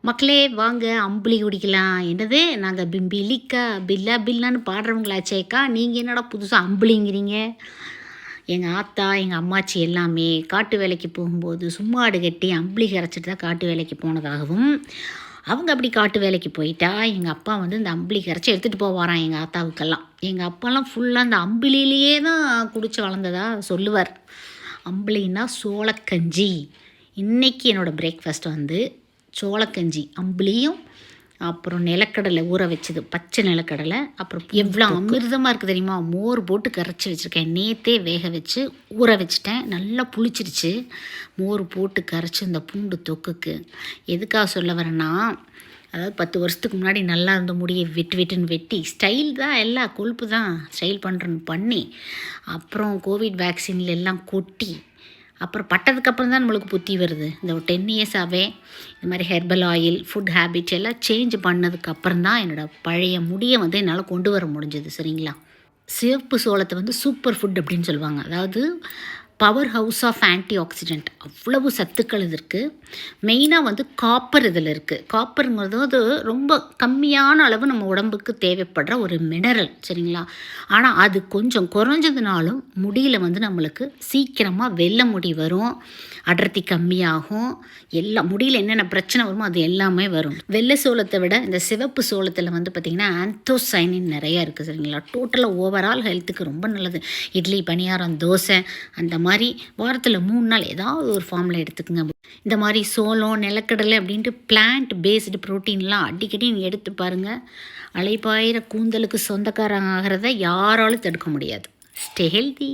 மக்களே வாங்க அம்புலி குடிக்கலாம். என்னது நாங்கள் பிம்பிலிக்கா பில்லா பில்லான்னு பாடுறவங்களாச்சேக்கா, நீங்கள் என்னடா புதுசாக அம்புலிங்கிறீங்க? எங்கள் ஆத்தா எங்கள் அம்மாச்சி எல்லாமே காட்டு வேலைக்கு போகும்போது சும்மாடு கட்டி அம்புலி கரைச்சிட்டு தான் காட்டு வேலைக்கு போனதாகவும், அவங்க அப்படி காட்டு வேலைக்கு போயிட்டா எங்கள் அப்பா வந்து இந்த அம்புலி கரைச்சி எடுத்துகிட்டு போவாராம் எங்கள் ஆத்தாவுக்கெல்லாம். எங்கள் அப்பாலாம் ஃபுல்லாக அந்த அம்புலியிலேயே தான் குடிச்சு வளர்ந்ததா சொல்லுவார். அம்புலின்னா சோளக்கஞ்சி. இன்றைக்கி என்னோடய பிரேக்ஃபாஸ்ட் வந்து சோளக்கஞ்சி, அம்புலியும் அப்புறம் நிலக்கடலை ஊற வச்சது, பச்சை நிலக்கடலை. அப்புறம் எவ்வளோ அமிர்தமாக இருக்குது தெரியுமா? மோர் போட்டு கரைச்சி வச்சுருக்கேன். நேற்றே வேக வச்சு ஊற வச்சுட்டேன், நல்லா புளிச்சிருச்சு. மோர் போட்டு கரைச்சி இந்த பூண்டு தொக்குக்கு. எதுக்காக சொல்ல வரேன்னா, அதாவது 10 வருஷத்துக்கு முன்னாடி நல்லா இருந்த முடியை வெட்டுன்னு வெட்டி ஸ்டைல் தான், எல்லாம் கொழுப்பு தான் ஸ்டைல் பண்ணுறேன்னு பண்ணி, அப்புறம் கோவிட் வேக்சினில் எல்லாம் கொட்டி, அப்புறம் பட்டதுக்கப்புறம் தான் நம்மளுக்கு புத்தி வருது. இந்த ஒரு 10 இயர்ஸாகவே இந்த மாதிரி ஹெர்பல் ஆயில், ஃபுட் ஹேபிட்ஸ் எல்லாம் சேஞ்ச் பண்ணதுக்கப்புறம் தான் என்னோடய பழைய முடியை வந்து என்னால் கொண்டு வர முடிஞ்சது. சரிங்களா? சிவப்பு சோளத்தை வந்து சூப்பர் ஃபுட் அப்படின்னு சொல்லுவாங்க. அதாவது powerhouse of antioxidant, அவ்வளவு சத்துக்கள் இது இருக்குது. மெயினாக வந்து காப்பர் இதில் இருக்குது. காப்பருங்கிறது அது ரொம்ப கம்மியான அளவு நம்ம உடம்புக்கு தேவைப்படுற ஒரு மினரல். சரிங்களா? ஆனால் அது கொஞ்சம் குறைஞ்சதுனாலும் முடியில் வந்து நம்மளுக்கு சீக்கிரமாக வெள்ளை முடி வரும், அடர்த்தி கம்மியாகும், எல்லாம் முடியில் என்னென்ன பிரச்சனை வருமோ அது எல்லாமே வரும். வெள்ளை சோளத்தை விட இந்த சிவப்பு சோளத்தில் வந்து பார்த்திங்கன்னா ஆந்தோசைனின் நிறையா இருக்குது. சரிங்களா? டோட்டலாக ஓவரால் ஹெல்த்துக்கு ரொம்ப நல்லது. இட்லி, பணியாரம், தோசை அந்த மாதிரி வாரத்தில் 3 நாள் ஏதாவது ஒரு ஃபார்மில் எடுத்துக்கோங்க. இந்த மாதிரி சோளம், நிலக்கடலை அப்படின்ட்டு பிளான்ட் பேஸ்டு ப்ரோட்டீன்லாம் அடிக்கடி நீங்கள் எடுத்து பாருங்கள். அலைப்பாயிர கூந்தலுக்கு சொந்தக்காரங்க ஆகிறத யாராலும் தடுக்க முடியாது. Stay healthy.